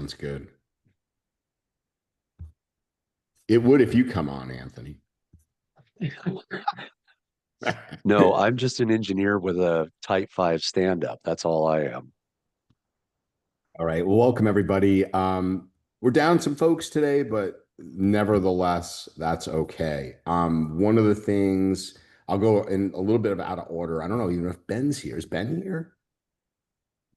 sounds good. It would if you come on, Anthony. No, I'm just an engineer with a Type 5 stand-up. That's all I am. All right. Well, welcome everybody. We're down some folks today, but nevertheless, that's okay. One of the things I'll go in a little bit of out of order. I don't know even if Ben's here. Is Ben here?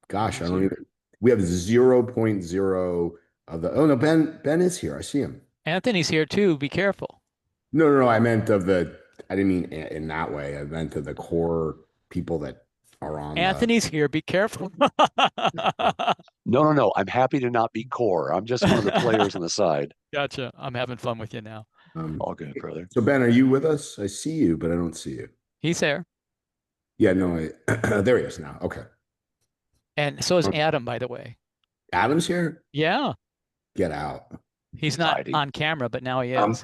Gosh, I don't even. We have 0.0 of the. Oh no, Ben is here. I see him. Anthony's here too. Be careful. No. I meant of the. I didn't mean in that way. I meant of the core people that are on Anthony's here. Be careful. No. I'm happy to not be core. I'm just one of the players on the side. Gotcha. I'm having fun with you now. All good, brother. So Ben, are you with us? I see you, but I don't see you. He's there. Yeah, no, there he is now. Okay. And so is Adam, by the way. Adam's here? Yeah. Get out. He's not on camera, but now he is.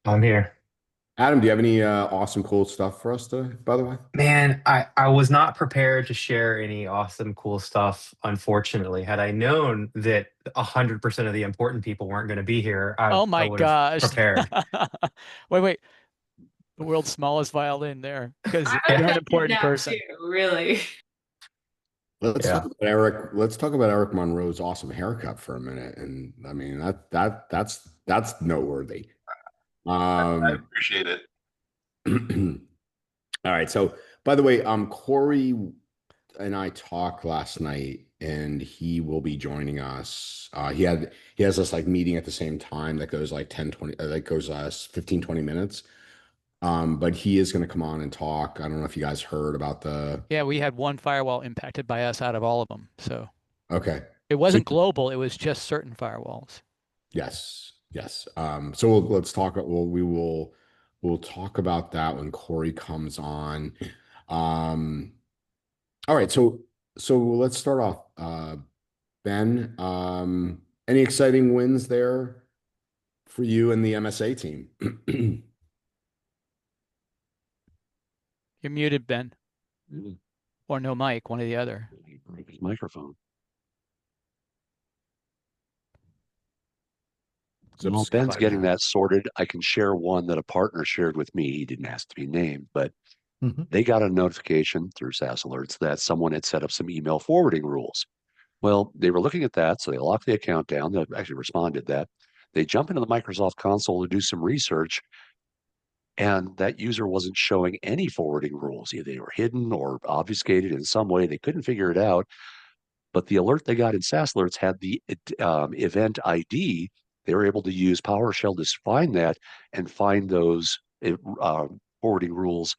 I'm here. Adam, do you have any awesome, cool stuff for us by the way? Man, I was not prepared to share any awesome, cool stuff, unfortunately. Had I known that 100% of the important people weren't going to be here, Oh my I would have gosh. prepared. Wait. The world's smallest violin there. Because I you're an important person. Too, really. Let's talk about Eric. Let's talk about Eric Monroe's awesome haircut for a minute. And I mean that's noteworthy. I appreciate it. All right. So by the way, Corey and I talked last night and he will be joining us. He has this like meeting at the same time that goes like 10-20 that goes 15-20 minutes. But he is going to come on and talk. I don't know if you guys heard about Yeah, we had one firewall impacted by us out of all of them. So okay. It wasn't global, it was just certain firewalls. Yes. So let's talk. We'll talk about that when Corey comes on. All right. So let's start off. Ben, any exciting wins there for you and the MSA team? You're muted, Ben. Or no mic, one or the other. Microphone. Well, Ben's getting that sorted. I can share one that a partner shared with me. He didn't ask to be named, but they got a notification through SaaS Alerts that someone had set up some email forwarding rules. Well, they were looking at that, so they locked the account down. They actually responded that. They jump into the Microsoft console to do some research, and that user wasn't showing any forwarding rules. Either they were hidden or obfuscated in some way. They couldn't figure it out. But the alert they got in SaaS Alerts had the event ID. They were able to use PowerShell to find that and find those forwarding rules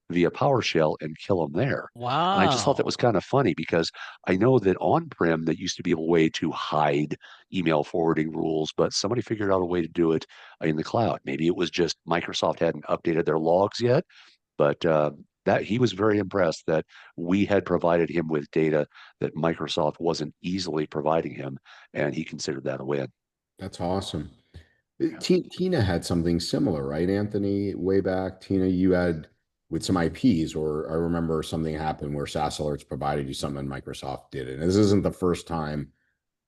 via PowerShell and kill them there. Wow. And I just thought that was kind of funny because I know that on-prem, that used to be a way to hide email forwarding rules, but somebody figured out a way to do it in the cloud. Maybe it was just Microsoft hadn't updated their logs yet, but that he was very impressed that we had provided him with data that Microsoft wasn't easily providing him, and he considered that a win. That's awesome. Tina had something similar, right, Anthony? Way back, Tina, you had with some IPs, or I remember something happened where SaaS Alerts provided you something Microsoft did. And this isn't the first time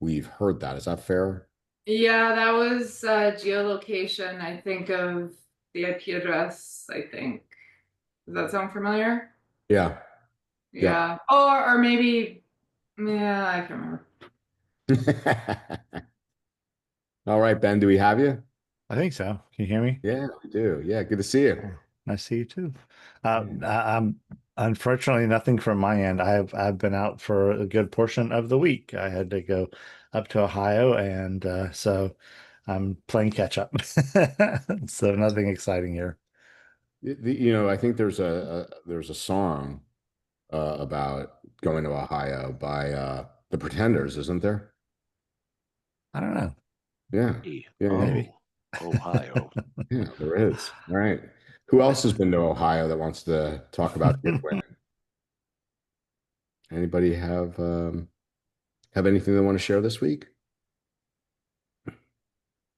we've heard that. Is that fair? Yeah, that was geolocation. I think of the IP address, I think. Does that sound familiar? Yeah. Yeah. Or maybe, yeah, I can't remember. All right, Ben, do we have you? I think so. Can you hear me? Yeah, we do. Yeah, good to see you. Nice to see you too. I'm unfortunately nothing from my end. I've been out for a good portion of the week. I had to go up to Ohio, and so I'm playing catch up. So nothing exciting here. I think there's a song about going to Ohio by the Pretenders, isn't there? I don't know. Yeah. Maybe. Ohio. Yeah, there is. All right. Who else has been to Ohio that wants to talk about good women? Anybody have anything they want to share this week?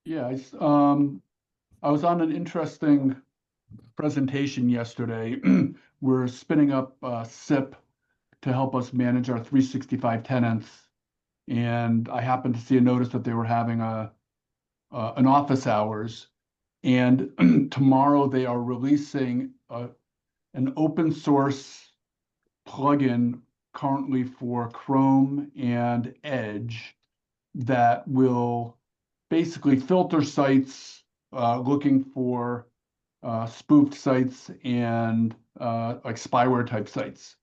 Yeah, I was on an interesting presentation yesterday. We're spinning up SIP to help us manage our 365 tenants. and I happened to see a notice that they were having an office hours, and tomorrow they are releasing an open source plugin currently for Chrome and Edge that will basically filter sites looking for spoofed sites and like spyware type sites.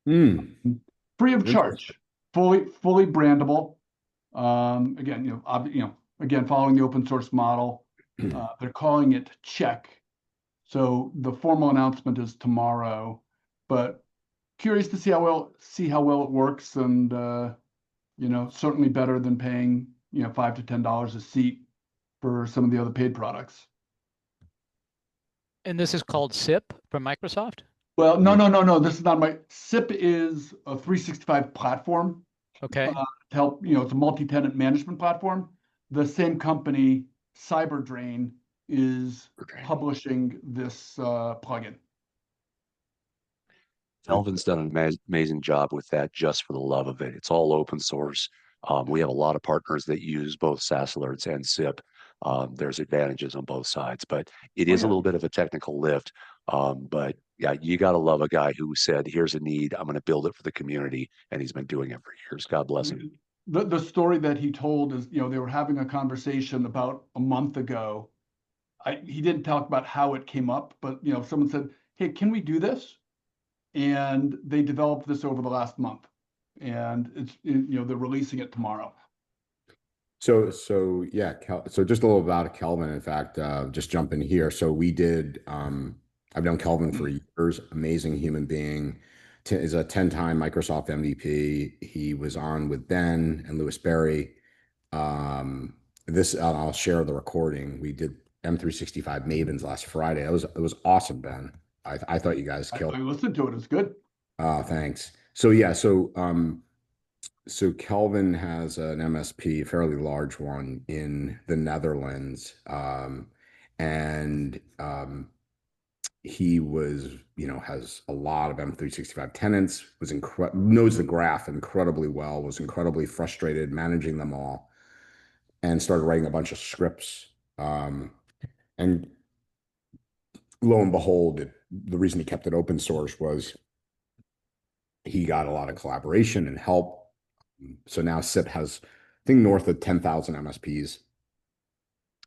Free of charge, fully brandable. Again, again, following the open source model, they're calling it Check. So the formal announcement is tomorrow, but curious to see how well it works, and certainly better than paying $5 to $10 a seat for some of the other paid products. And this is called SIP from Microsoft? Well, no. This is not SIP is a 365 platform. Okay. To help, it's a multi-tenant management platform. The same company, CyberDrain, is publishing this plugin. Kelvin's done an amazing job with that just for the love of it. It's all open source. We have a lot of partners that use both SaaS Alerts and SIP. There's advantages on both sides, but it is a little bit of a technical lift. But yeah, you got to love a guy who said, here's a need, I'm going to build it for the community. And he's been doing it for years. God bless him. The story that he told is, they were having a conversation about a month ago. He didn't talk about how it came up, but someone said, hey, can we do this? And they developed this over the last month, and they're releasing it tomorrow. So yeah, so just a little about Kelvin. In fact, just jump in here. So we did. I've known Kelvin for years. Amazing human being. Is a 10-time Microsoft MVP. He was on with Ben and Louis Berry. I'll share the recording. We did M365 Mavens last Friday. It was awesome, Ben. I thought you guys killed. I listened to it. It's good. Thanks. So yeah, so Kelvin has an MSP, a fairly large one in the Netherlands, and he was, has a lot of M365 tenants. Knows the graph incredibly well. Was incredibly frustrated managing them all, and started writing a bunch of scripts. And lo and behold, the reason he kept it open source was he got a lot of collaboration and help. So now SIP has, I think, north of 10,000 MSPs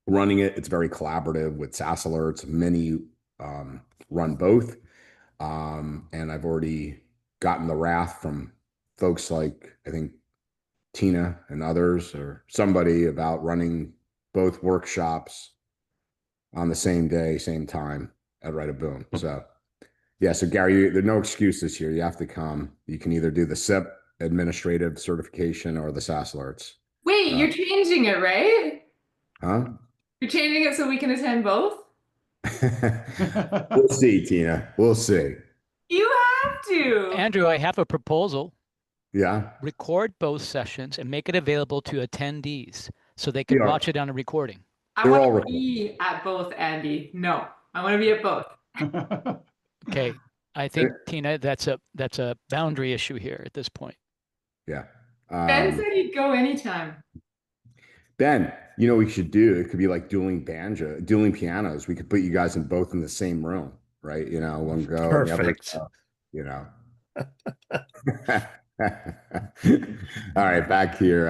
running it. It's very collaborative with SaaS Alerts. Many run both. And I've already gotten the wrath from folks like, I think, Tina and others, or somebody, about running both workshops on the same day, same time at Right of Boom. So yeah, so Gary, there's no excuses here. You have to come. You can either do the SIP administrative certification or the SaaS Alerts. Wait, you're changing it, right? Huh? You're changing it so we can attend both? We'll see, Tina. We'll see. You have to. Andrew, I have a proposal. Yeah. Record both sessions and make it available to attendees so they can watch it on a recording. I want to be at both, Andy. No, I want to be at both. Okay. I think, Tina, that's a boundary issue here at this point. Yeah. Ben said he'd go anytime. Ben, what we should do? It could be like dueling pianos. We could put you guys both in the same room, right? One go. Perfect. And the other go, All right, back here.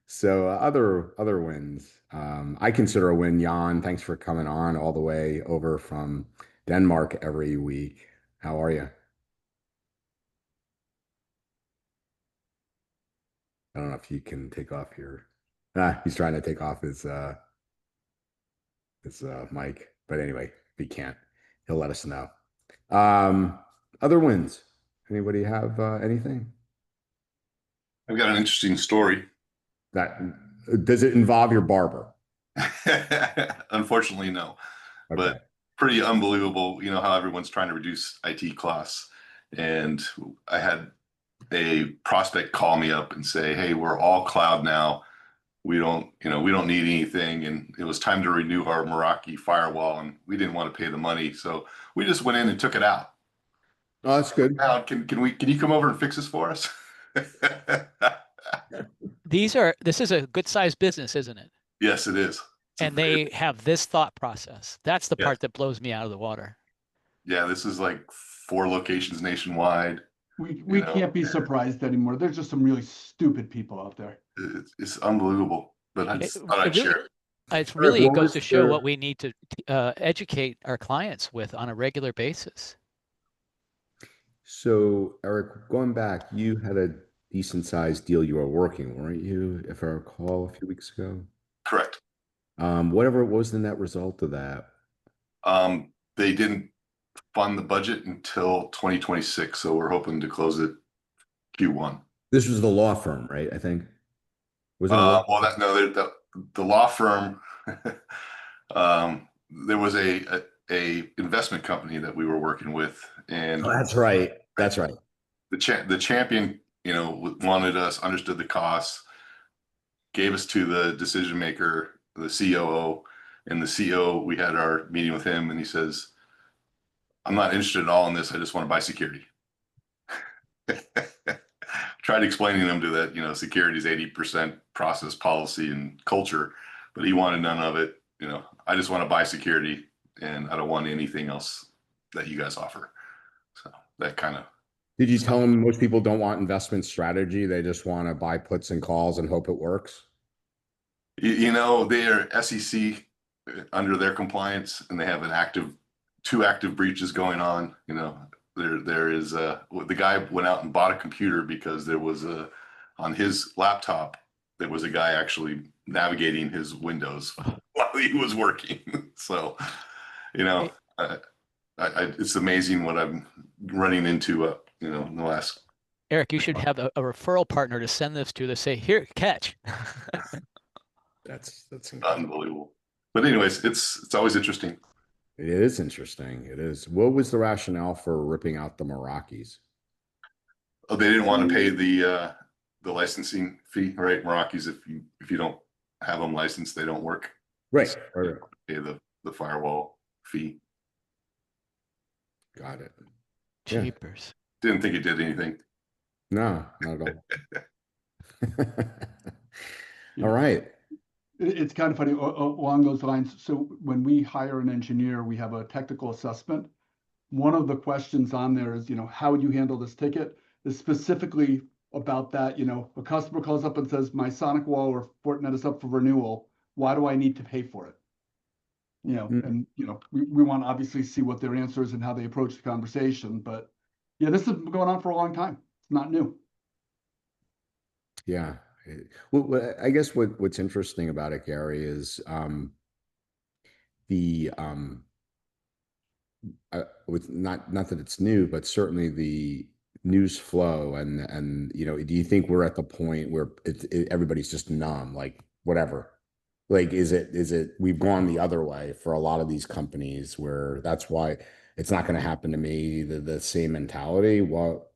So other wins. I consider a win, Jan. Thanks for coming on all the way over from Denmark every week. How are you? I don't know if you can take off your. He's trying to take off his mic, but anyway, if he can't, he'll let us know. Other wins. Anybody have anything? I've got an interesting story. Does it involve your barber? Unfortunately, no. Okay. But pretty unbelievable. How everyone's trying to reduce IT costs, and I had a prospect call me up and say, "Hey, we're all cloud now. We don't need anything." And it was time to renew our Meraki firewall, and we didn't want to pay the money, so we just went in and took it out. Oh, that's good. Now, can you come over and fix this for us? This is a good sized business, isn't it? Yes, it is. And they have this thought process. That's the Yes. part that blows me out of the water. Yeah, this is like 4 locations nationwide. We can't be surprised anymore. There's just some really stupid people out there. It's unbelievable. But I just thought I'd share it. It really what goes was to show their- what we need to educate our clients with on a regular basis. So, Eric, going back, you had a decent sized deal you were working, weren't you, if I recall, a few weeks ago? Correct. What was the net result of that? They didn't fund the budget until 2026, so we're hoping to close it Q1. This was the law firm, right? I think. Was it? The law firm. There was a investment company that we were working with, and That's right. That's right. The champion, wanted us, understood the costs, gave us to the decision maker, the COO, and the CEO. We had our meeting with him, and he says, "I'm not interested at all in this. I just want to buy security." Tried explaining to them that, security is 80% process, policy, and culture, but he wanted none of it. I just want to buy security, and I don't want anything else that you guys offer. So that kind of. Did you tell them most people don't want investment strategy? They just want to buy puts and calls and hope it works? They're SEC under their compliance, and they have 2 active breaches going on. There is the guy went out and bought a computer because there was on his laptop, there was a guy actually navigating his windows while he was working. So, it's amazing what I'm running into, in the last. Eric, you should have a referral partner to send this to say, here, catch. That's unbelievable. But anyways, it's always interesting. It is interesting. It is. What was the rationale for ripping out the Merakis? Oh, they didn't want to pay the licensing fee, right? Merakis, if you don't have them licensed, they don't work. Right. Right. Pay the firewall fee. Got it. Cheapers. Yeah. Didn't think it did anything. No, not at all. All right. It's kind of funny along those lines. So when we hire an engineer, we have a technical assessment. One of the questions on there is, how would you handle this ticket? Is specifically about that. A customer calls up and says, my Sonic Wall or Fortinet is up for renewal. Why do I need to pay for it? And we want to obviously see what their answer is and how they approach the conversation. But yeah, this has been going on for a long time. It's not new. Yeah. Well, I guess what's interesting about it, Gary, is with not that it's new, but certainly the news flow and do you think we're at the point where everybody's just numb, like whatever? Like, is it we've gone the other way for a lot of these companies where that's why it's not going to happen to me, the same mentality? Well,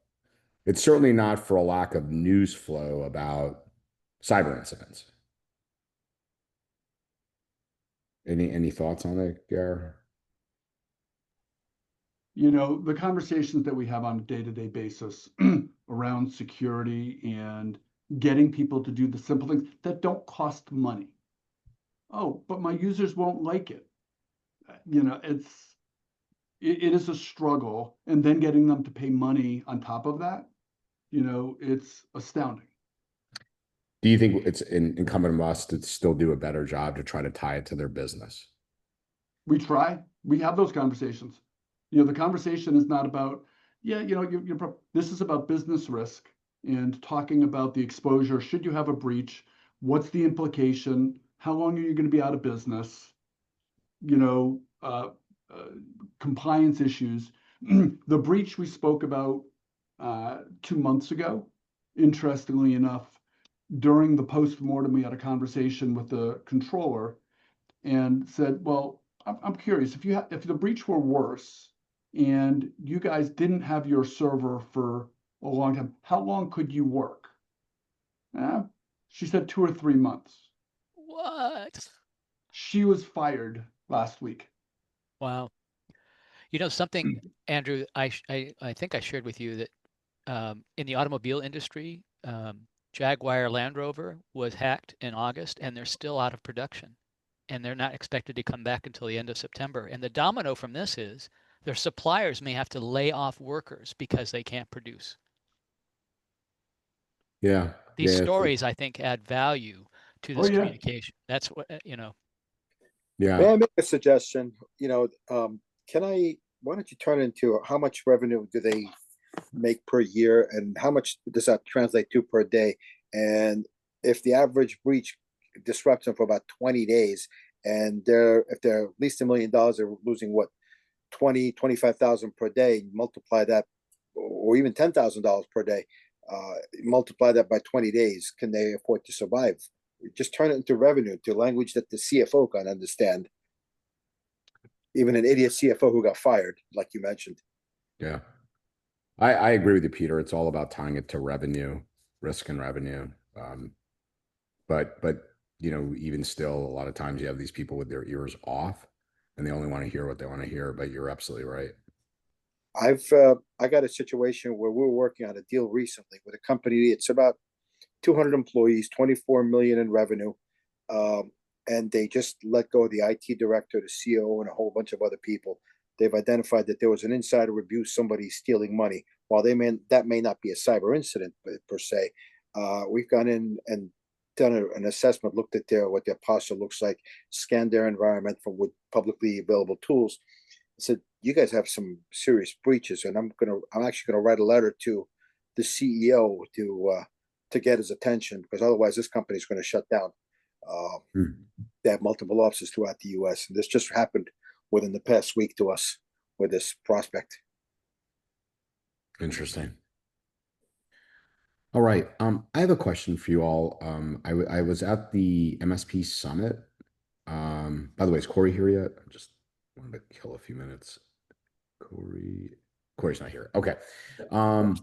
it's certainly not for a lack of news flow about cyber incidents. Any thoughts on it, Gary? The conversations that we have on a day-to-day basis around security and getting people to do the simple things that don't cost money. Oh, but my users won't like it. It is a struggle. And then getting them to pay money on top of that, it's astounding. Do you think it's incumbent on us to still do a better job to try to tie it to their business? We try. We have those conversations. The conversation is not about, this is about business risk and talking about the exposure. Should you have a breach? What's the implication? How long are you going to be out of business? Compliance issues. The breach we spoke about 2 months ago, interestingly enough, during the post-mortem, we had a conversation with the controller and said, well, I'm curious, if the breach were worse and you guys didn't have your server for a long time, how long could you work? She said 2 or 3 months. What? She was fired last week. Wow. Something, Andrew, I think I shared with you that in the automobile industry, Jaguar Land Rover was hacked in August, and they're still out of production. And they're not expected to come back until the end of September. And the domino from this is their suppliers may have to lay off workers because they can't produce. Yeah. These Yeah. stories, I think, add value to Oh, this yeah. communication. That's what, May Yeah. I make a suggestion? Why don't you turn into how much revenue do they make per year and how much does that translate to per day? And if the average breach disrupts them for about 20 days and if they're at least $1 million, they're losing what, 25,000 per day, multiply that, or even $10,000 per day, multiply that by 20 days. Can they afford to survive? Just turn it into revenue, to language that the CFO can understand. Even an idiot CFO who got fired, like you mentioned. Yeah. I agree with you, Peter. It's all about tying it to revenue, risk and revenue. But even still, a lot of times you have these people with their ears off and they only want to hear what they want to hear, but you're absolutely right. I got a situation where we were working on a deal recently with a company. It's about 200 employees, 24 million in revenue. And they just let go of the IT director, the CEO, and a whole bunch of other people. They've identified that there was an insider abuse, somebody stealing money. While that may not be a cyber incident per se, we've gone in and done an assessment, looked at what their posture looks like, scanned their environment with publicly available tools. Said, you guys have some serious breaches, and I'm actually gonna write a letter to the CEO to get his attention, because otherwise this company is going to shut down. They have multiple offices throughout the U.S. and this just happened within the past week to us with this prospect. Interesting. All right. I have a question for you all. I was at the MSP Summit. By the way, is Corey here yet? I just wanted to kill a few minutes. Corey's not here. Okay. I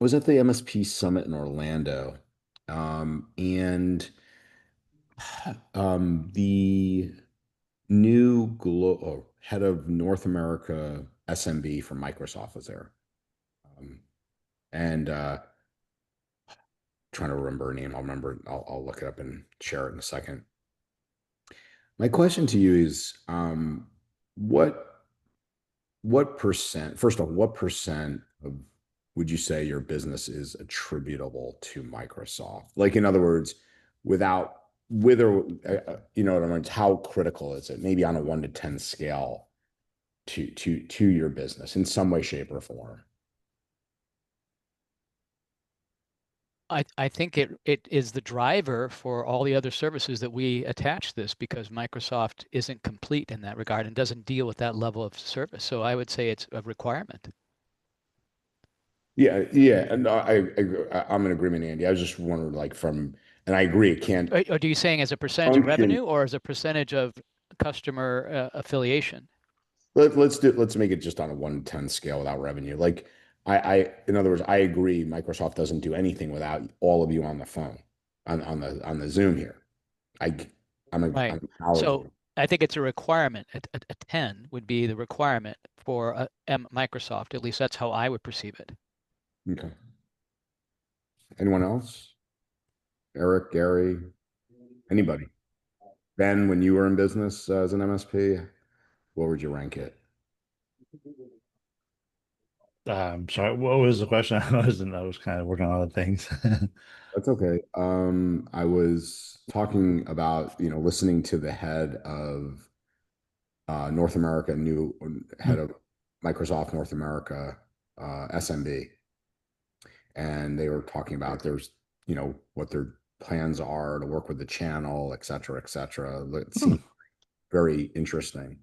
was at the MSP Summit in Orlando, and the new head of North America SMB from Microsoft was there. And trying to remember her name. I'll look it up and share it in a second. My question to you is, what percent, first of all, what percent of would you say your business is attributable to Microsoft? Like, in other words, you know what I mean? How critical is it? Maybe on a 1 to 10 scale to your business in some way, shape, or form. I think it is the driver for all the other services that we attach this, because Microsoft isn't complete in that regard and doesn't deal with that level of service. So I would say it's a requirement. Yeah, and I'm in agreement, Andy. I was just wondering, and I agree, it can't. Or are you saying as a percentage of revenue or as a percentage of customer affiliation? Let's make it just on a 1 to 10 scale without revenue. Like, in other words, I agree. Microsoft doesn't do anything without all of you on the phone, on the Zoom here. Right. So I think it's a requirement. A 10 would be the requirement for Microsoft. At least that's how I would perceive it. Okay. Anyone else? Eric, Gary, anybody? Ben, when you were in business as an MSP, what would you rank it? Sorry, what was the question? I was kind of working on other things. That's okay. I was talking about, listening to the head of North America, new head of Microsoft North America, SMB. And they were talking about what their plans are to work with the channel, et cetera, et cetera. It seemed very interesting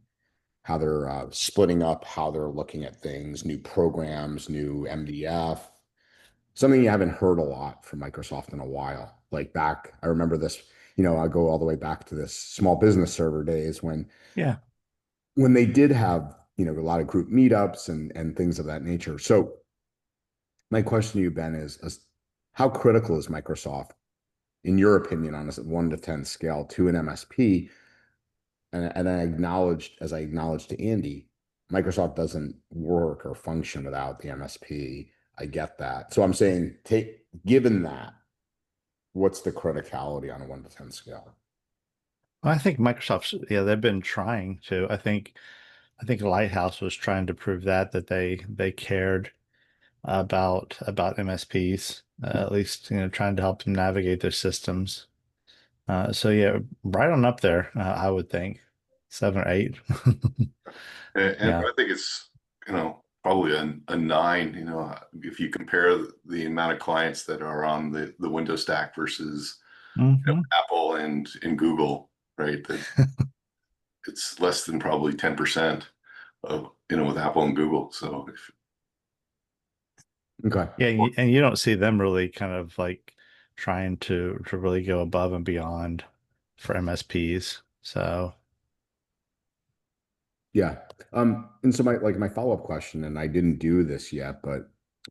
how they're splitting up, how they're looking at things, new programs, new MDF, something you haven't heard a lot from Microsoft in a while. Like I remember this, I go all the way back to this small business server days when they did have, a lot of group meetups and things of that nature. So my question to you, Ben, is how critical is Microsoft, in your opinion, on a 1 to 10 scale to an MSP? And I acknowledged to Andy, Microsoft doesn't work or function without the MSP. I get that. So I'm saying, given that, what's the criticality on a 1 to 10 scale? Well, I think Microsoft's, yeah, they've been trying to. I think Lighthouse was trying to prove that they cared about MSPs, at least, trying to help them navigate their systems. So yeah, right on up there, I would think 7 or 8. And Yeah. I think it's, probably a 9, if you compare the amount of clients that are on the Windows stack versus Apple and Google, right? That it's less than probably 10% of, with Apple and Google. So Okay. Yeah, and you don't see them really kind of like trying to really go above and beyond for MSPs. So yeah. And so my follow-up question, and I didn't do this yet, but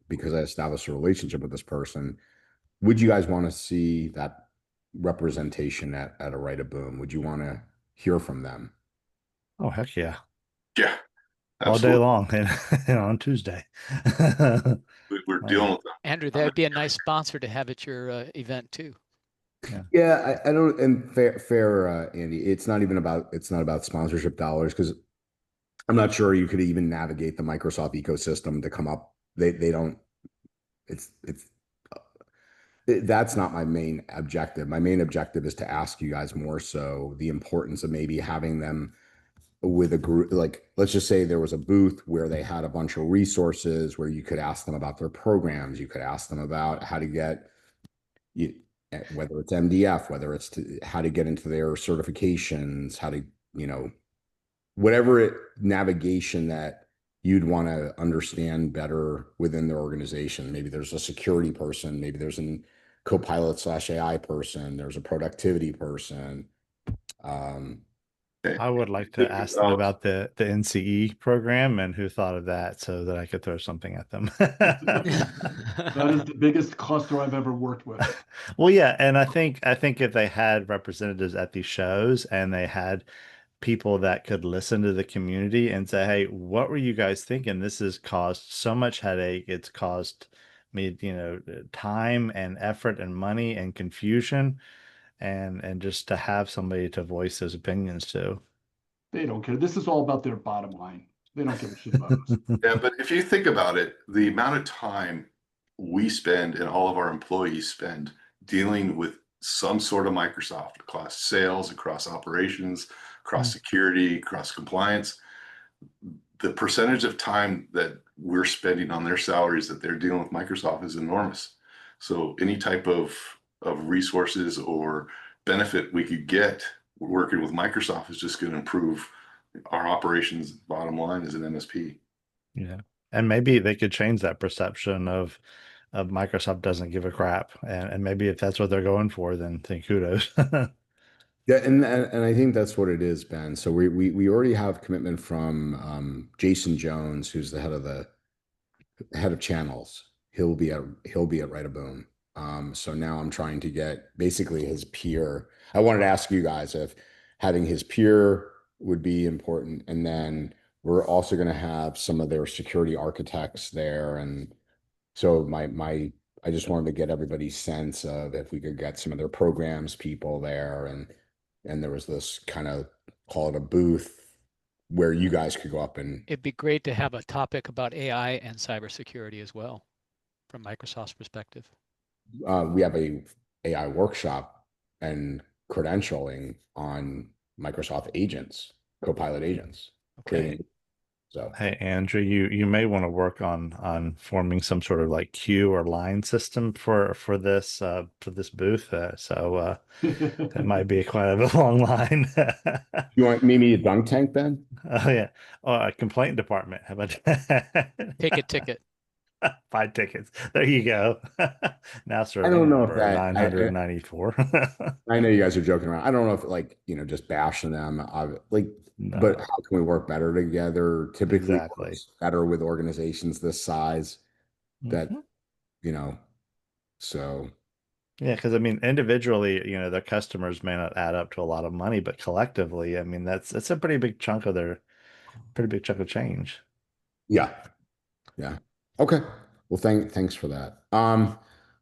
because I established a relationship with this person, would you guys want to see that representation at a Write a Boom? Would you want to hear from them? oh heck yeah. yeah, All day absolutely. long and on Tuesday. We're Oh, dealing yeah. with them. Andrew, that would be a nice sponsor to have at your event too. Yeah, I don't, and fair, Andy, it's not about sponsorship dollars, because I'm not sure you could even navigate the Microsoft ecosystem to come up. They don't, it's that's not my main objective. My main objective is to ask you guys more so the importance of maybe having them with a group. Like, let's just say there was a booth where they had a bunch of resources where you could ask them about their programs. You could ask them about how to get, you, whether it's MDF, whether it's how to get into their certifications, how to, whatever navigation that you'd want to understand better within their organization. Maybe there's a security person, maybe there's an Copilot/AI person, there's a productivity person. I would like to ask them about the NCE program and who thought of that so that I could throw something at them. That is the biggest cluster I've ever worked with. Well, yeah, and I think if they had representatives at these shows and they had people that could listen to the community and say, hey, what were you guys thinking? This has caused so much headache. It's caused me, time and effort and money and confusion. And just to have somebody to voice those opinions to. They don't care. This is all about their bottom line. They don't give a shit about us. Yeah, but if you think about it, the amount of time we spend and all of our employees spend dealing with some sort of Microsoft across sales, across operations, across security, across compliance, the percentage of time that we're spending on their salaries that they're dealing with Microsoft is enormous. So any type of resources or benefit we could get working with Microsoft is just going to improve our operations bottom line as an MSP. Yeah. And maybe they could change that perception of Microsoft doesn't give a crap. And maybe if that's what they're going for, then kudos. Yeah, and I think that's what it is, Ben. So we already have commitment from Jason Jones, who's the head of channels. He'll be at Write a Boom. So now I'm trying to get basically his peer. I wanted to ask you guys if having his peer would be important, and then we're also going to have some of their security architects there, and so I just wanted to get everybody's sense of if we could get some of their programs people there, and there was this kind of, call it a booth where you guys could go up and. It'd be great to have a topic about AI and cybersecurity as well, from Microsoft's perspective. We have a AI workshop and credentialing on Microsoft agents, Copilot agents. Okay. So hey, Andrew, you may want to work on forming some sort of like queue or line system for this booth. So that might be quite a long line. you want maybe a dunk tank, Ben? Oh yeah. Oh, a complaint department. How about that? Take a ticket. 5 tickets. There you go. Now I serving don't know if number that 994. I know you guys are joking around. I don't know if just bashing them, No. but how can we work better together? Typically Exactly. works better with organizations this size that, so. Yeah, because I mean, individually, their customers may not add up to a lot of money, but collectively, I mean, that's a pretty big chunk of change. Yeah. Yeah. Okay. Well, thanks for that.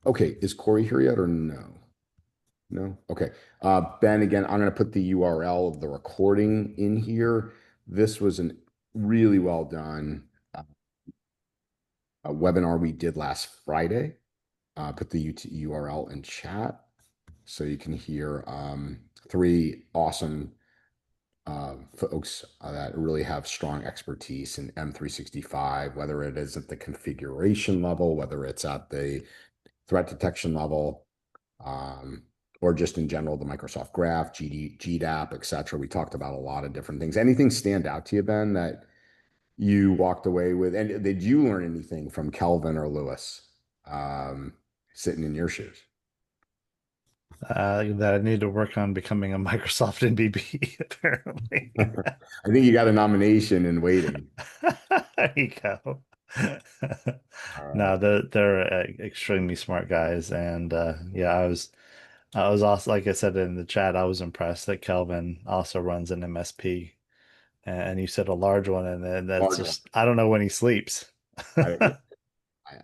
Okay, is Corey here yet or no? No? Okay. Ben, again, I'm going to put the URL of the recording in here. This was a really well done webinar we did last Friday. Put the URL in chat so you can hear three awesome folks that really have strong expertise in M365, whether it is at the configuration level, whether it's at the threat detection level, or just in general, the Microsoft Graph, GDAP, et cetera. We talked about a lot of different things. Anything stand out to you, Ben, that you walked away with? And did you learn anything from Kelvin or Lewis sitting in your shoes? That I need to work on becoming a Microsoft NBB, apparently. I think you got a nomination in waiting. There you go. No, they're extremely smart guys, and yeah, I was also, like I said in the chat, I was impressed that Kelvin also runs an MSP, and you said a large one, and that's just I don't know when he sleeps.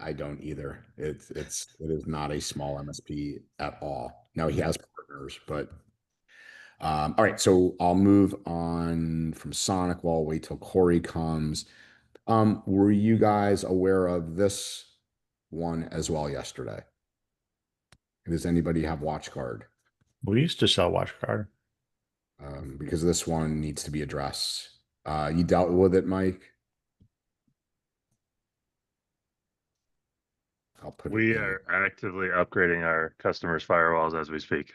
I don't either. It is not a small MSP at all. Now he has partners, but all right. So I'll move on from Sonic while I'll wait till Corey comes. Were you guys aware of this one as well yesterday? Does anybody have WatchGuard? We used to sell WatchGuard. Because this one needs to be addressed. You dealt with it, Mike? We are actively upgrading our customers' firewalls as we speak.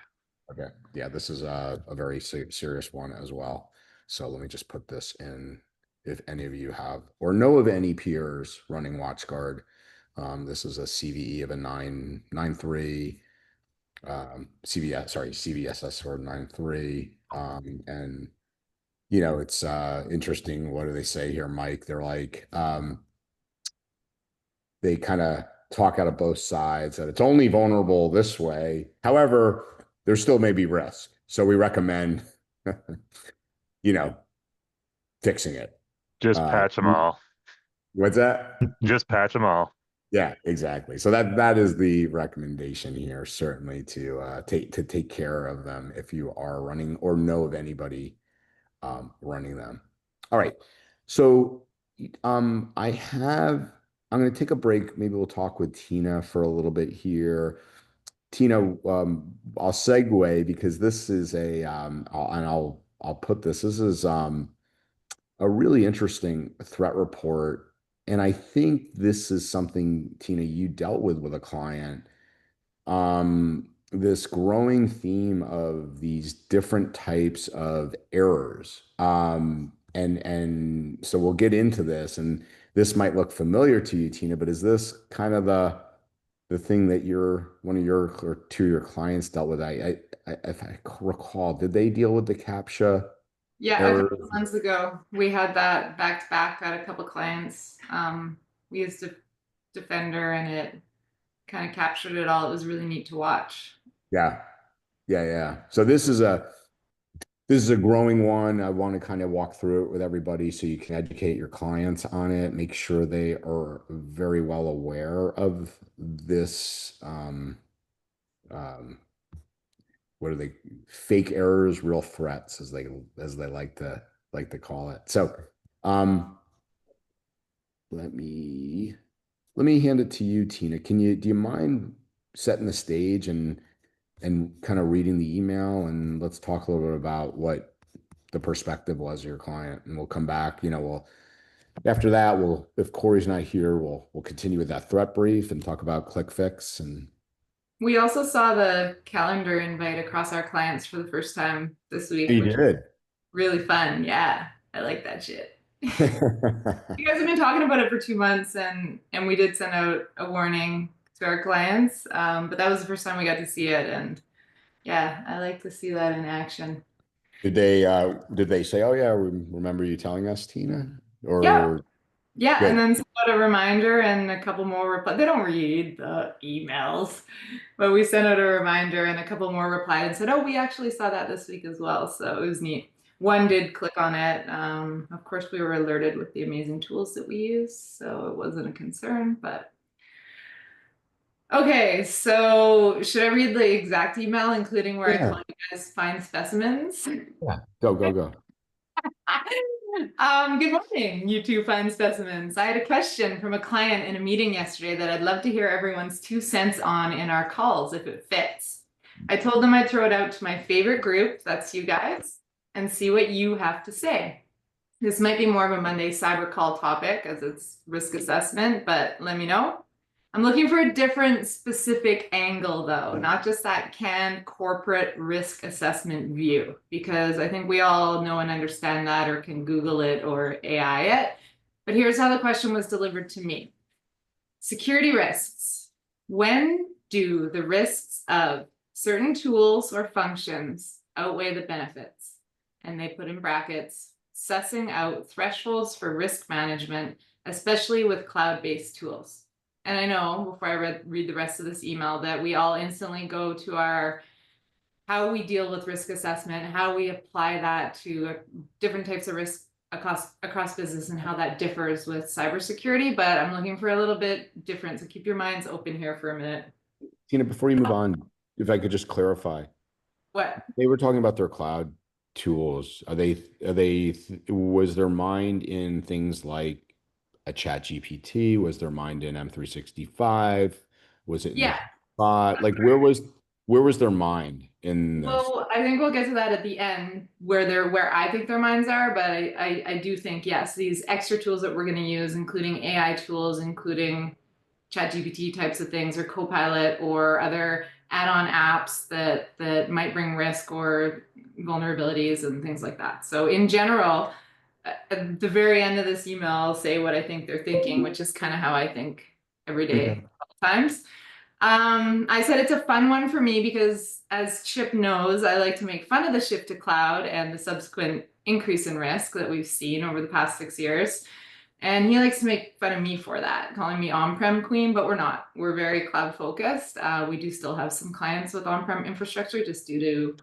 Okay. Yeah, this is a very serious one as well. So let me just put this in. If any of you have or know of any peers running WatchGuard, this is a CVE of a 9.3, CVSS or 9.3. And you know, it's interesting. What do they say here, Mike? They're like, they kind of talk out of both sides that it's only vulnerable this way. However, there still may be risk. So we recommend, you know, fixing it. Just patch them all. What's that? Just patch them all. Yeah, exactly. So that is the recommendation here, certainly to take care of them if you are running or know of anybody running them. All right. So I'm going to take a break. Maybe we'll talk with Tina for a little bit here. Tina, I'll segue because this is I'll put this. This is a really interesting threat report, and I think this is something, Tina, you dealt with a client. This growing theme of these different types of errors. And so we'll get into this, and this might look familiar to you, Tina, but is this kind of the thing that one of your or two of your clients dealt with? If I recall, did they deal with the CAPTCHA? Yeah, a couple of months ago, we had that back to back at a couple clients. We used Defender, and it kind of captured it all. It was really neat to watch. Yeah. So this is a growing one. I want to kind of walk through it with everybody so you can educate your clients on it, make sure they are very well aware of this. What are they? Fake errors, real threats, as they like to call it. So, let me hand it to you, Tina. Do you mind setting the stage and kind of reading the email, and let's talk a little bit about what the perspective was of your client, and we'll come back. After that, if Corey's not here, we'll continue with that threat brief and talk about ClickFix. And we also saw the calendar invite across our clients for the first time this week. You did. Really fun. Yeah, I like that shit. You guys have been talking about it for 2 months, and we did send out a warning to our clients, but that was the first time we got to see it, and yeah, I like to see that in action. Did they say, "Oh yeah, remember you telling us, Tina"? Or yeah, good. And then sent out a reminder and a couple more replies. They don't read the emails, but we sent out a reminder, and a couple more replied and said, "Oh, we actually saw that this week as well." So it was neat. One did click on it. Of course, we were alerted with the amazing tools that we use, so it wasn't a concern, but Okay, so should I read the exact email, including where I Yeah. call you guys fine specimens? Yeah. Go. Good morning, you two fine specimens. I had a question from a client in a meeting yesterday that I'd love to hear everyone's 2 cents on in our calls, if it fits. I told them I'd throw it out to my favorite group, that's you guys, and see what you have to say. This might be more of a Monday cyber call topic as it's risk assessment, but let me know. I'm looking for a different specific angle though, not just that canned corporate risk assessment view, because I think we all know and understand that or can Google it or AI it. But here's how the question was delivered to me. Security risks. When do the risks of certain tools or functions outweigh the benefits? And they put in brackets, sussing out thresholds for risk management, especially with cloud-based tools. And I know before I read the rest of this email that we all instantly go to our how we deal with risk assessment, how we apply that to different types of risk across business and how that differs with cybersecurity. But I'm looking for a little bit different. So keep your minds open here for a minute. Tina, before you move on, if I could just clarify. What? They were talking about their cloud tools. Was their mind in things like a chat GPT? Was their mind in M365? Was it in the bot? Like where was their mind in this? Well, I think we'll get to that at the end where I think their minds are, but I do think, yes, these extra tools that we're going to use, including AI tools, including ChatGPT types of things, or Copilot, or other add-on apps that might bring risk or vulnerabilities and things like that. So in general, at the very end of this email, I'll say what I think they're thinking, which is kind of how I think every day, times. I said it's a fun one for me because, as Chip knows, I like to make fun of the shift to cloud and the subsequent increase in risk that we've seen over the past 6 years. And he likes to make fun of me for that, calling me on-prem queen, but we're not. We're very cloud focused. We do still have some clients with on-prem infrastructure just due to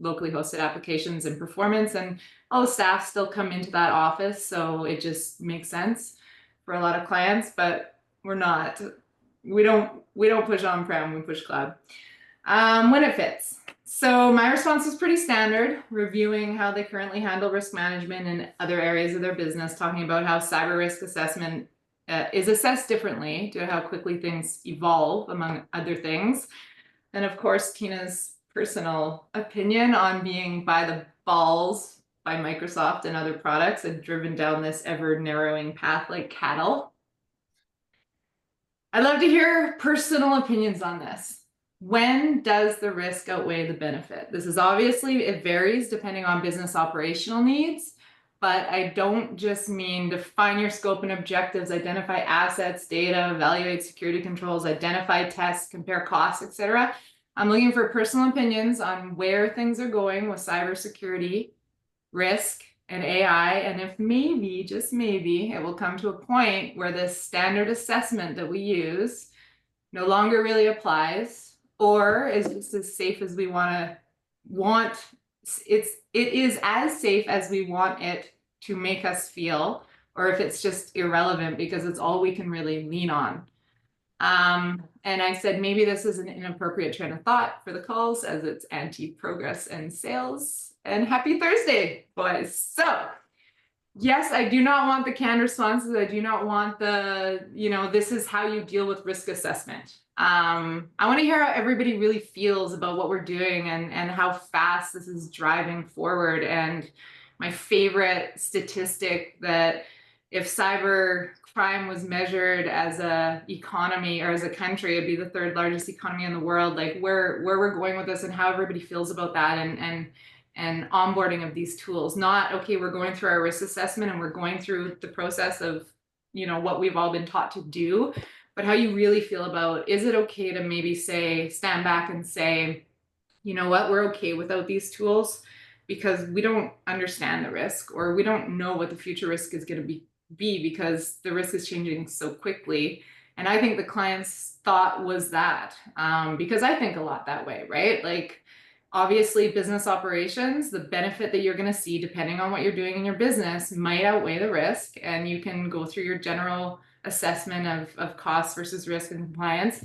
locally hosted applications and performance, and all the staff still come into that office. So it just makes sense for a lot of clients, but we're not. We don't push on-prem, we push cloud. When it fits. So my response was pretty standard, reviewing how they currently handle risk management in other areas of their business, talking about how cyber risk assessment is assessed differently due to how quickly things evolve, among other things. And of course, Tina's personal opinion on being by the balls by Microsoft and other products and driven down this ever narrowing path like cattle. I'd love to hear personal opinions on this. When does the risk outweigh the benefit? This is obviously, it varies depending on business operational needs, but I don't just mean define your scope and objectives, identify assets, data, evaluate security controls, identify tests, compare costs, etc. I'm looking for personal opinions on where things are going with cybersecurity, risk, and AI, and if maybe, just maybe, it will come to a point where this standard assessment that we use no longer really applies, or is just as safe as we it is as safe as we want it to make us feel, or if it's just irrelevant because it's all we can really lean on. And I said, maybe this is an inappropriate train of thought for the calls as it's anti-progress and sales. And happy Thursday, boys. So yes, I do not want the canned responses. I do not want the, this is how you deal with risk assessment. I want to hear how everybody really feels about what we're doing and how fast this is driving forward. And my favorite statistic that if cyber crime was measured as a economy or as a country, it'd be the 3rd largest economy in the world, like where we're going with this and how everybody feels about that and onboarding of these tools. Not, okay, we're going through our risk assessment and we're going through the process of, what we've all been taught to do, but how you really feel about, is it okay to maybe stand back and say, you know what, we're okay without these tools because we don't understand the risk, or we don't know what the future risk is going to be because the risk is changing so quickly. And I think the client's thought was that, because I think a lot that way, right? Like, obviously, business operations, the benefit that you're going to see depending on what you're doing in your business might outweigh the risk. And you can go through your general assessment of cost versus risk and compliance.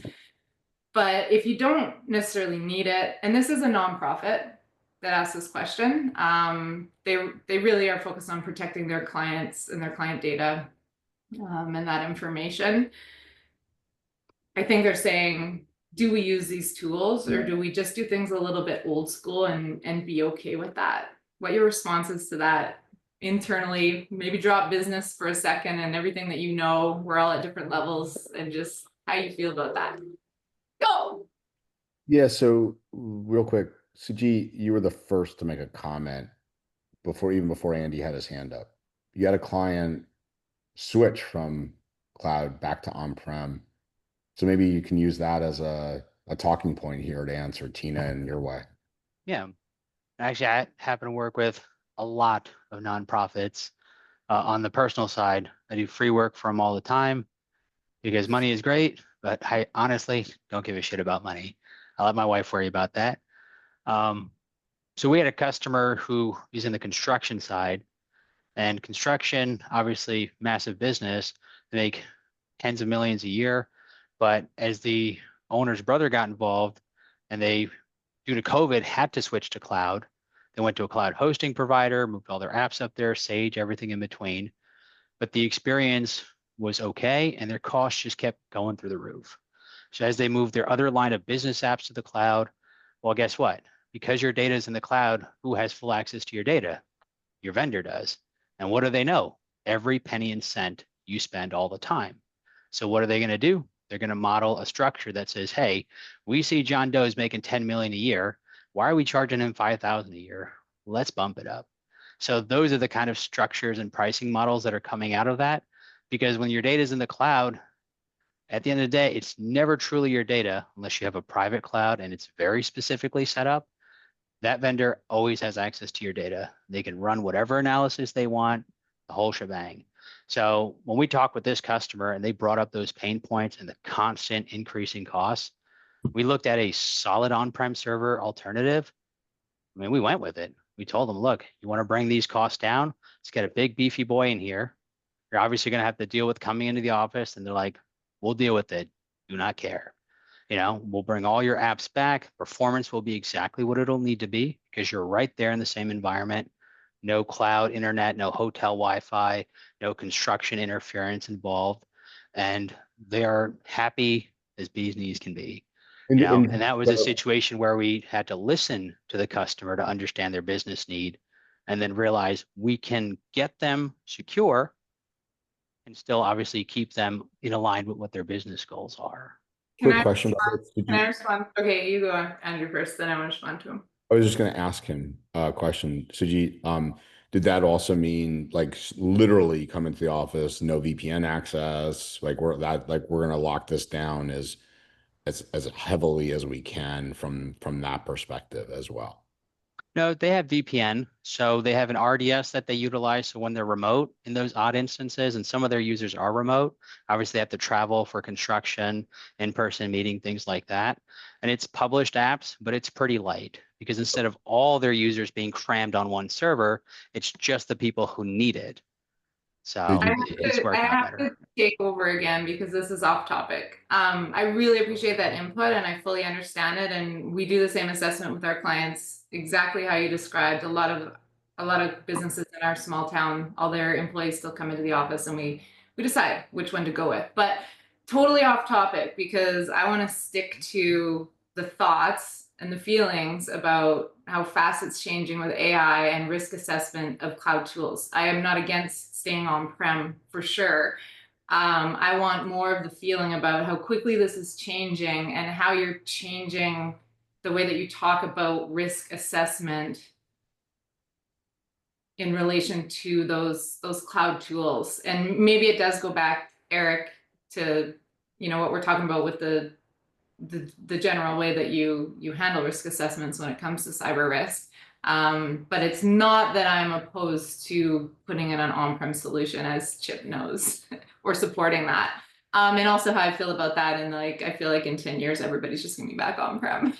But if you don't necessarily need it, and this is a nonprofit that asked this question, they really are focused on protecting their clients and their client data and that information. I think they're saying, do we use these tools, or do we just do things a little bit old school and be okay with that? What your responses to that internally? Maybe drop business for a second and everything that you know, we're all at different levels, and just how you feel about that. Go. Yeah, so real quick, Suji, you were the first to make a comment even before Andy had his hand up. You had a client switch from cloud back to on-prem. So maybe you can use that as a talking point here to answer Tina in your way. Yeah. Actually, I happen to work with a lot of nonprofits on the personal side. I do free work for them all the time because money is great, but I honestly don't give a shit about money. I let my wife worry about that. So we had a customer who is in the construction side, and construction, obviously massive business. They make tens of millions a year. But as the owner's brother got involved and they, due to COVID, had to switch to cloud, they went to a cloud hosting provider, moved all their apps up there, Sage, everything in between. But the experience was okay, and their costs just kept going through the roof. So as they moved their other line of business apps to the cloud, well, guess what? Because your data is in the cloud, who has full access to your data? Your vendor does. And what do they know? Every penny and cent you spend all the time. So what are they going to do? They're going to model a structure that says, hey, we see John Doe's making 10 million a year. Why are we charging him 5,000 a year? Let's bump it up. So those are the kind of structures and pricing models that are coming out of that. Because when your data is in the cloud, at the end of the day, it's never truly your data unless you have a private cloud and it's very specifically set up. That vendor always has access to your data. They can run whatever analysis they want, the whole shebang. So when we talked with this customer and they brought up those pain points and the constant increasing costs, we looked at a solid on-prem server alternative. I mean, we went with it. We told them, look, you want to bring these costs down? Let's get a big beefy boy in here. You're obviously going to have to deal with coming into the office. And they're like, we'll deal with it. Do not care. You know, we'll bring all your apps back. Performance will be exactly what it'll need to be because you're right there in the same environment. No cloud internet, no hotel Wi-Fi, no construction interference involved. And they are happy as bee's knees can be. And that was a situation where we had to listen to the customer to understand their business need and then realize we can get them secure and still obviously keep them in line with what their business goals are. Quick question. Can I respond? Okay, you go on, Andrew, first, then I want to respond to him. I was just going to ask him a question. Suji, did that also mean like literally come into the office, no VPN access? Like we're going to lock this down as heavily as we can from that perspective as well? No, they have VPN. So they have an RDS that they utilize. So when they're remote in those odd instances, and some of their users are remote, obviously they have to travel for construction, in-person meeting, things like that. And it's published apps, but it's pretty light because instead of all their users being crammed on one server, it's just the people who need it. So it's working out better. To take over again because this is off topic. I really appreciate that input and I fully understand it. And we do the same assessment with our clients, exactly how you described. A lot of businesses in our small town, all their employees still come into the office and we decide which one to go with. But totally off topic because I want to stick to the thoughts and the feelings about how fast it's changing with AI and risk assessment of cloud tools. I am not against staying on-prem for sure. I want more of the feeling about how quickly this is changing and how you're changing the way that you talk about risk assessment in relation to those cloud tools. And maybe it does go back, Eric, to what we're talking about with the general way that you handle risk assessments when it comes to cyber risk. But it's not that I'm opposed to putting in an on-prem solution, as Chip knows, or supporting that. And also how I feel about that. And I feel like in 10 years, everybody's just gonna be back on-prem.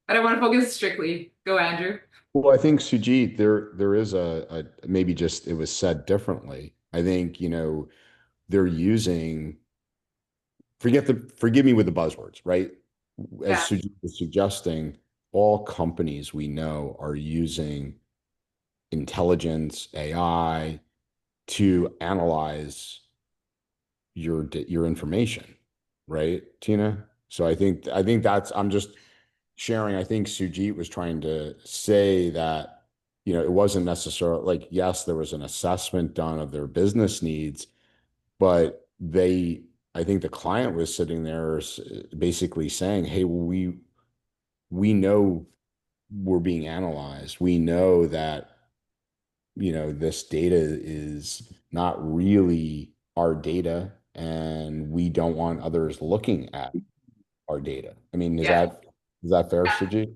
But I want to focus strictly. Go, Andrew. Well, I think Sujit, there is a maybe just it was said differently. I think, they're using, forgive me with the buzzwords, right? as Yeah. Suji was suggesting, all companies we know are using intelligence, AI to analyze your information, right, Tina? So I think that's I'm just sharing. I think Sujit was trying to say that, you know, it wasn't necessarily like, yes, there was an assessment done of their business needs, but I think the client was sitting there basically saying, hey, we know we're being analyzed. We know that, you know, this data is not really our data, and we don't want others looking at our data. I mean, Yeah. is that fair, Sujit?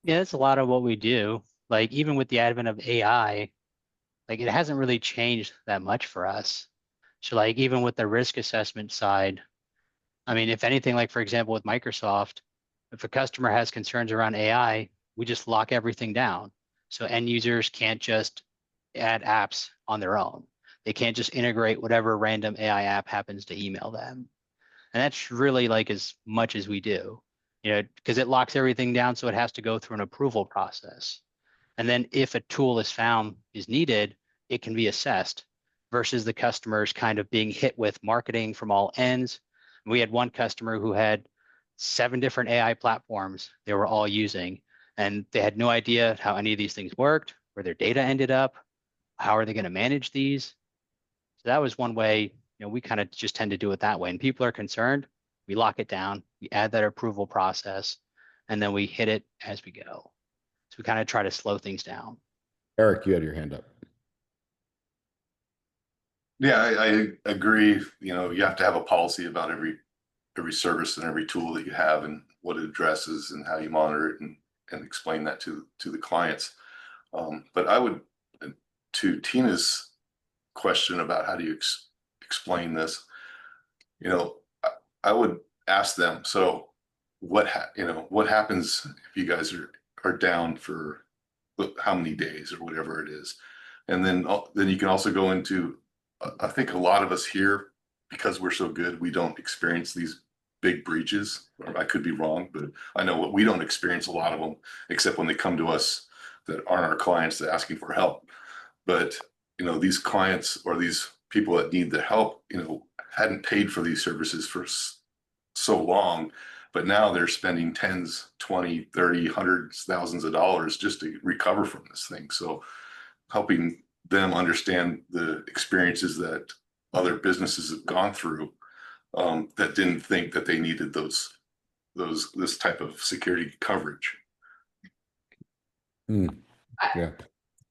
Yeah, that's a lot of what we do. Like even with the advent of AI, like it hasn't really changed that much for us. So like even with the risk assessment side, I mean, if anything, like for example, with Microsoft, if a customer has concerns around AI, we just lock everything down. So end users can't just add apps on their own. They can't just integrate whatever random AI app happens to email them. And that's really like as much as we do, you know, because it locks everything down. So it has to go through an approval process. And then if a tool is found is needed, it can be assessed versus the customers kind of being hit with marketing from all ends. We had one customer who had 7 different AI platforms they were all using, and they had no idea how any of these things worked, where their data ended up, how are they going to manage these. So that was one way, you know, we kind of just tend to do it that way. And people are concerned, we lock it down, we add that approval process, and then we hit it as we go. So we kind of try to slow things down. Eric, you had your hand up. Yeah, I agree. You know, you have to have a policy about every service and every tool that you have and what it addresses and how you monitor it and explain that to the clients. But I would, to Tina's question about how do you explain this, you know, I would ask them, so what what happens if you guys are down for how many days or whatever it is? And then you can also go into, I think a lot of us here, because we're so good, we don't experience these big breaches. Or I could be wrong, but I know we don't experience a lot of them, except when they come to us that aren't our clients that asking for help. But, you know, these clients or these people that need the help, you know, hadn't paid for these services for so long, but now they're spending tens, 20, 30, hundreds, thousands of dollars just to recover from this thing. So helping them understand the experiences that other businesses have gone through, that didn't think that they needed this type of security coverage. Yeah.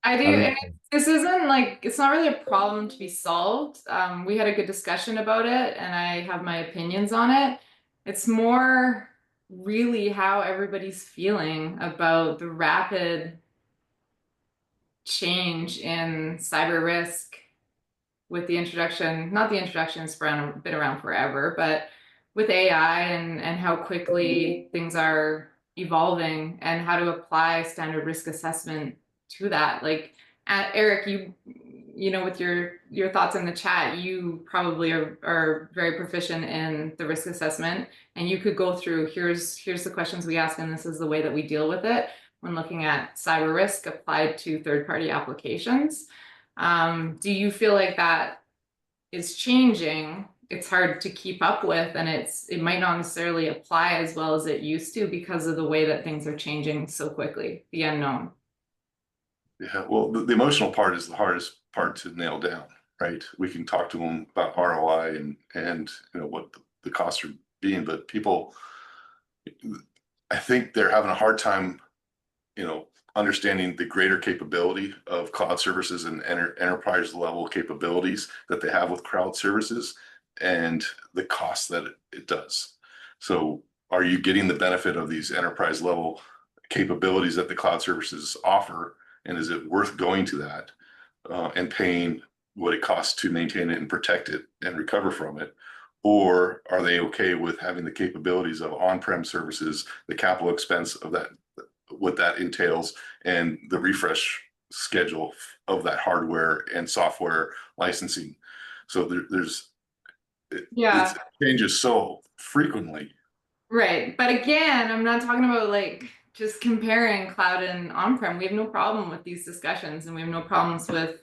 I do. And this isn't like, it's not really a problem to be solved. We had a good discussion about it and I have my opinions on it. It's more really how everybody's feeling about the rapid change in cyber risk with the introduction, not the introduction, it's been around forever, but with AI and how quickly things are evolving and how to apply standard risk assessment to that. Like Eric, you know, with your thoughts in the chat, you probably are very proficient in the risk assessment, and you could go through, here's the questions we ask, and this is the way that we deal with it when looking at cyber risk applied to third-party applications. Do you feel like that is changing? It's hard to keep up with, and it might not necessarily apply as well as it used to because of the way that things are changing so quickly, the unknown. Yeah, well, the emotional part is the hardest part to nail down, right? We can talk to them about ROI and you know what the costs are being, but people, I think they're having a hard time, you know, understanding the greater capability of cloud services and enterprise level capabilities that they have with cloud services and the cost that it does. So are you getting the benefit of these enterprise level capabilities that the cloud services offer? And is it worth going to that and paying what it costs to maintain it and protect it and recover from it? Or are they okay with having the capabilities of on-prem services, the capital expense of that, what that entails, and the refresh schedule of that hardware and software licensing? So Yeah. it changes so frequently. Right. But again, I'm not talking about like just comparing cloud and on-prem. We have no problem with these discussions, and we have no problems with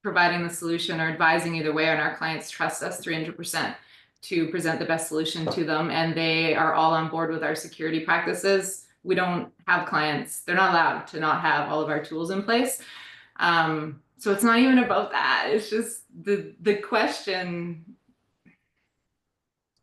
providing the solution or advising either way. And our clients trust us 300% to present the best solution to them. And they are all on board with our security practices. We don't have clients, they're not allowed to not have all of our tools in place. So it's not even about that. It's just the question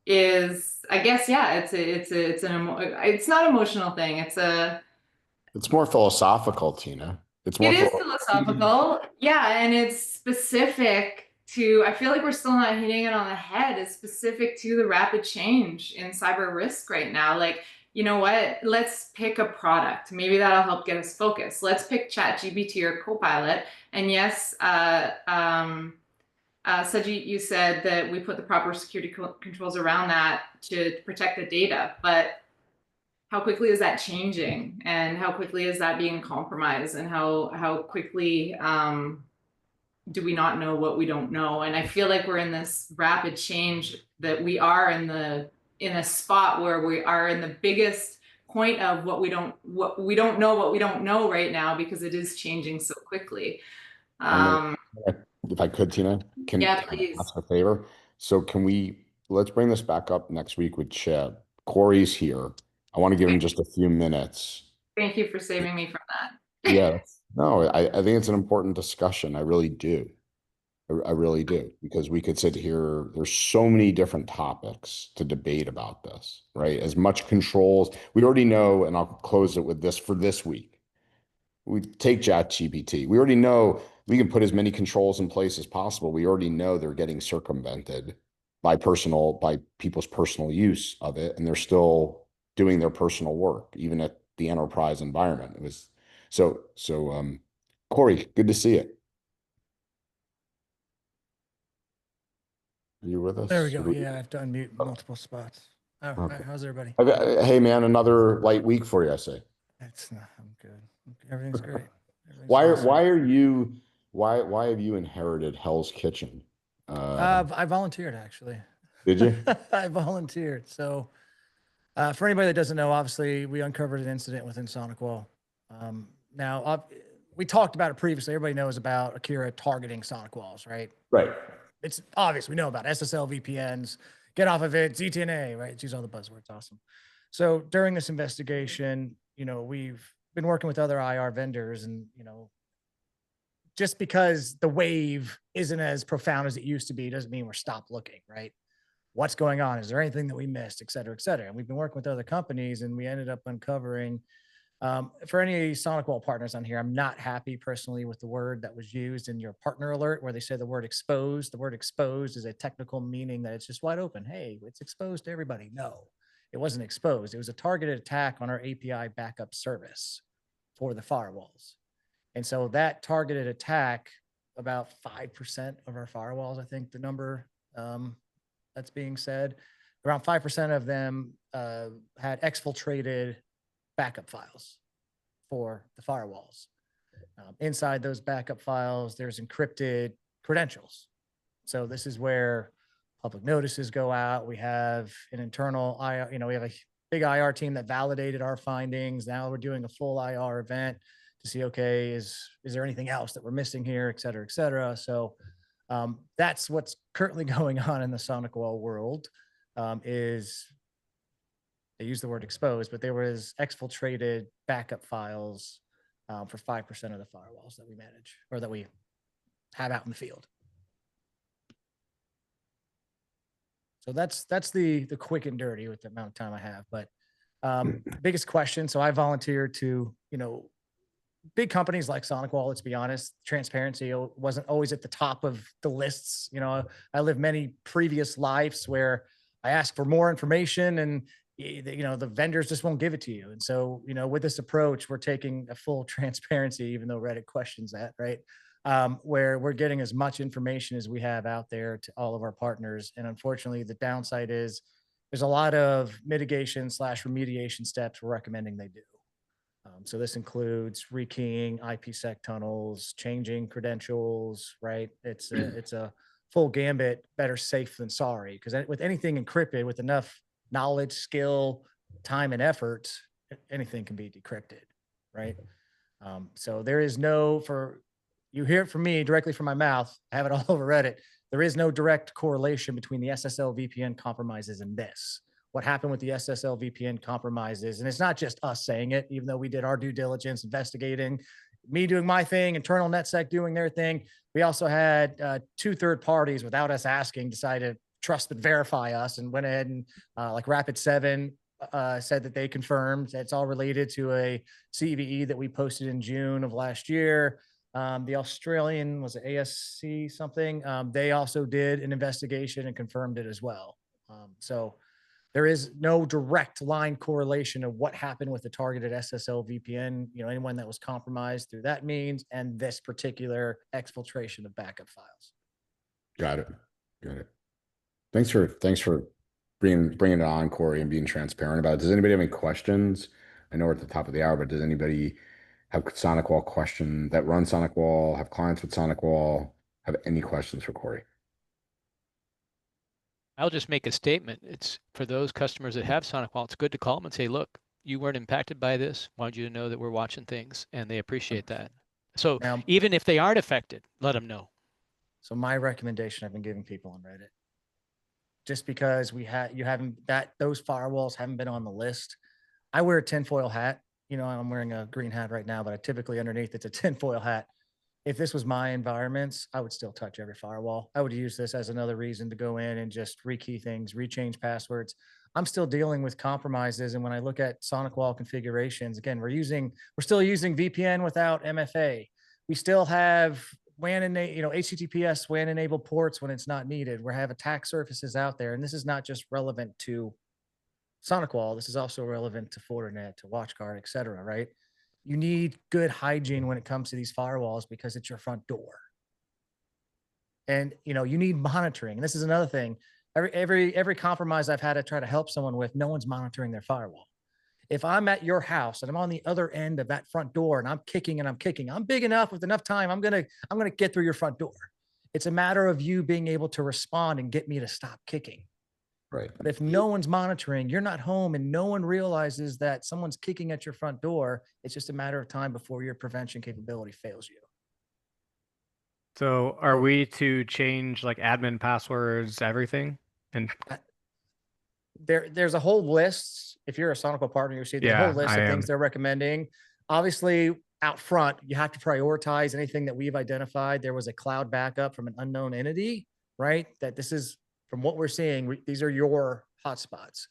is, I guess, yeah, it's not emotional thing. It's more philosophical, Tina. It's more It is philosophical. Yeah, and it's specific to, I feel like we're still not hitting it on the head. It's specific to the rapid change in cyber risk right now. Like, you know what? Let's pick a product. Maybe that'll help get us focused. Let's pick ChatGPT or Copilot. And yes, Sajid, you said that we put the proper security controls around that to protect the data, but how quickly is that changing, and how quickly is that being compromised, and how quickly do we not know what we don't know? And I feel like we're in this rapid change, that we are in a spot where we are in the biggest point of what we don't know right now, because it is changing so quickly. If I could, Tina, can I ask a favor? So let's bring this back up next week with Chip. Corey's here. I want to give him just a few minutes. Thank you for saving me from that. Yeah, no, I think it's an important discussion. I really do. I really do, because we could sit here. There's so many different topics to debate about this, right? As much controls, we already know, and I'll close it with this for this week. We take ChatGPT. We already know we can put as many controls in place as possible. We already know they're getting circumvented by people's personal use of it, and they're still doing their personal work, even at the enterprise environment. It was Corey, good to see you. Are you with us? There we go. Yeah, I have to unmute multiple spots. Oh, okay. How's everybody? Hey man, another light week for you, I say. It's not. I'm good. Everything's great. Why have you inherited Hell's Kitchen? I volunteered, actually. Did you? I volunteered. So for anybody that doesn't know, obviously we uncovered an incident within SonicWall. Now we talked about it previously. Everybody knows about Akira targeting SonicWalls, right? Right. It's obvious. We know about SSL VPNs, get off of it, ZTNA, right? Use all the buzzwords. Awesome. So during this investigation, we've been working with other IR vendors, and, just because the wave isn't as profound as it used to be, doesn't mean we're stopped looking, right? What's going on? Is there anything that we missed, et cetera, et cetera? And we've been working with other companies, and we ended up uncovering, for any SonicWall partners on here, I'm not happy personally with the word that was used in your partner alert, where they say the word exposed. The word exposed is a technical meaning that it's just wide open. Hey, it's exposed to everybody. No, it wasn't exposed. It was a targeted attack on our API backup service for the firewalls. And so that targeted attack, about 5% of our firewalls, I think the number that's being said, around 5% of them had exfiltrated backup files for the firewalls. Inside those backup files, there's encrypted credentials. So this is where public notices go out. We have an internal IR, we have a big IR team that validated our findings. Now we're doing a full IR event to see, okay, is there anything else that we're missing here, et cetera, et cetera. So that's what's currently going on in the SonicWall world. Is they use the word exposed, but there was exfiltrated backup files for 5% of the firewalls that we manage, or that we have out in the field. So that's the quick and dirty with the amount of time I have. But biggest question. So I volunteered to, big companies like SonicWall, let's be honest, transparency wasn't always at the top of the lists. I lived many previous lives where I asked for more information, and the vendors just won't give it to you. And so, with this approach, we're taking a full transparency, even though Reddit questions that, right? Where we're getting as much information as we have out there to all of our partners. And unfortunately, the downside is there's a lot of mitigation / remediation steps we're recommending they do. So this includes rekeying IPsec tunnels, changing credentials, right? It's a full gambit, better safe than sorry. Because with anything encrypted, with enough knowledge, skill, time, and effort, anything can be decrypted, right? So there is no, you hear it from me directly from my mouth, I have it all over Reddit. There is no direct correlation between the SSL VPN compromises and this. What happened with the SSL VPN compromises, and it's not just us saying it, even though we did our due diligence investigating, me doing my thing, internal NetSec doing their thing. We also had 2 third parties without us asking decided to trust but verify us and went ahead and like Rapid7 said that they confirmed that it's all related to a CVE that we posted in June of last year. The Australian, was it ASC something? They also did an investigation and confirmed it as well. So there is no direct line correlation of what happened with the targeted SSL VPN, anyone that was compromised through that means, and this particular exfiltration of backup files. Got it. Thanks for bringing it on, Corey, and being transparent about it. Does anybody have any questions? I know we're at the top of the hour, but does anybody have SonicWall question that run SonicWall, have clients with SonicWall, have any questions for Corey? I'll just make a statement. It's for those customers that have SonicWall, it's good to call them and say, look, you weren't impacted by this. Wanted you to know that we're watching things, and they appreciate that. So now, even if they aren't affected, let them know. So my recommendation I've been giving people on Reddit, just because those firewalls haven't been on the list. I wear a tinfoil hat. I'm wearing a green hat right now, but I typically underneath it's a tinfoil hat. If this was my environments, I would still touch every firewall. I would use this as another reason to go in and just rekey things, rechange passwords. I'm still dealing with compromises. And when I look at SonicWall configurations, again, we're still using VPN without MFA. We still have WAN HTTPS WAN enabled ports when it's not needed. We have attack surfaces out there. And this is not just relevant to SonicWall. This is also relevant to Fortinet, to WatchGuard, et cetera, right? You need good hygiene when it comes to these firewalls because it's your front door. And, you need monitoring. And this is another thing. Every compromise I've had to try to help someone with, no one's monitoring their firewall. If I'm at your house and I'm on the other end of that front door and I'm kicking, I'm big enough with enough time, I'm going to get through your front door. It's a matter of you being able to respond and get me to stop kicking. Right. But if no one's monitoring, you're not home and no one realizes that someone's kicking at your front door, it's just a matter of time before your prevention capability fails you. So are we to change like admin passwords, everything? And there's a whole list. If you're a SonicWall partner, you see the whole list of things they're recommending. Obviously, out front, you have to prioritize anything that we've identified. There was a cloud backup from an unknown entity, right? That this is, from what we're seeing, these are your hotspots.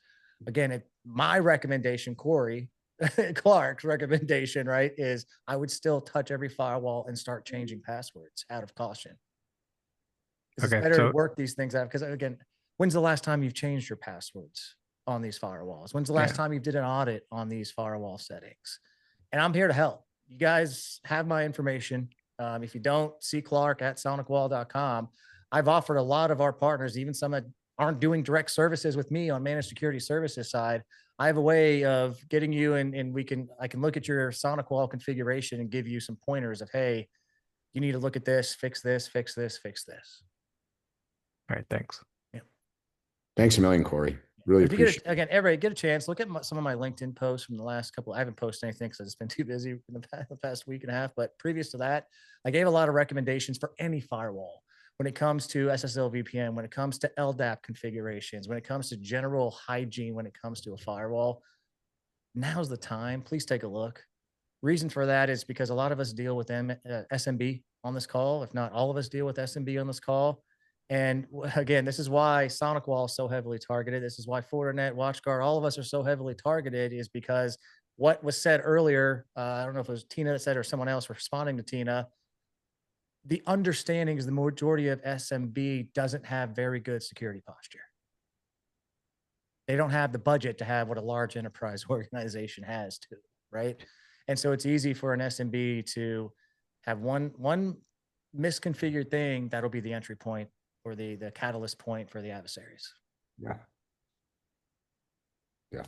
Again, my recommendation, Corey, Clark's recommendation, right, is I would still touch every firewall and start changing passwords out of caution. It's better to work these things out. Because again, when's the last time you've changed your passwords on these firewalls? When's the last time you did an audit on these firewall settings? And I'm here to help. You guys have my information. If you don't, see Clark at sonicwall.com. I've offered a lot of our partners, even some that aren't doing direct services with me on managed security services side. I have a way of getting you and I can look at your SonicWall configuration and give you some pointers of, hey, you need to look at this, fix this, fix this, fix this. All right. Thanks. Yeah. Thanks a million, Corey. Really appreciate it. Again, everybody get a chance, look at some of my LinkedIn posts from the last couple. I haven't posted anything because I've just been too busy in the past week and a half. But previous to that, I gave a lot of recommendations for any firewall. When it comes to SSL VPN, when it comes to LDAP configurations, when it comes to general hygiene, when it comes to a firewall, now's the time. Please take a look. Reason for that is because a lot of us deal with SMB on this call. If not all of us deal with SMB on this call. And again, this is why SonicWall is so heavily targeted. This is why Fortinet, WatchGuard, all of us are so heavily targeted, is because what was said earlier, I don't know if it was Tina that said or someone else responding to Tina, the understanding is the majority of SMB doesn't have very good security posture. They don't have the budget to have what a large enterprise organization has to, right? And so it's easy for an SMB to have one misconfigured thing that'll be the entry point or the catalyst point for the adversaries. Yeah.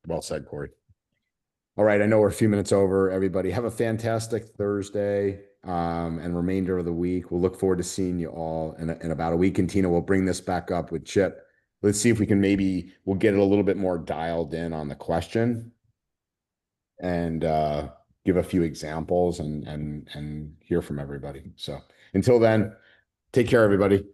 Well said, Corey. All right. I know we're a few minutes over. Everybody have a fantastic Thursday. and remainder of the week. We'll look forward to seeing you all in about a week. And Tina, we'll bring this back up with Chip. Let's see if we can we'll get it a little bit more dialed in on the question and give a few examples and hear from everybody. So until then, take care, everybody.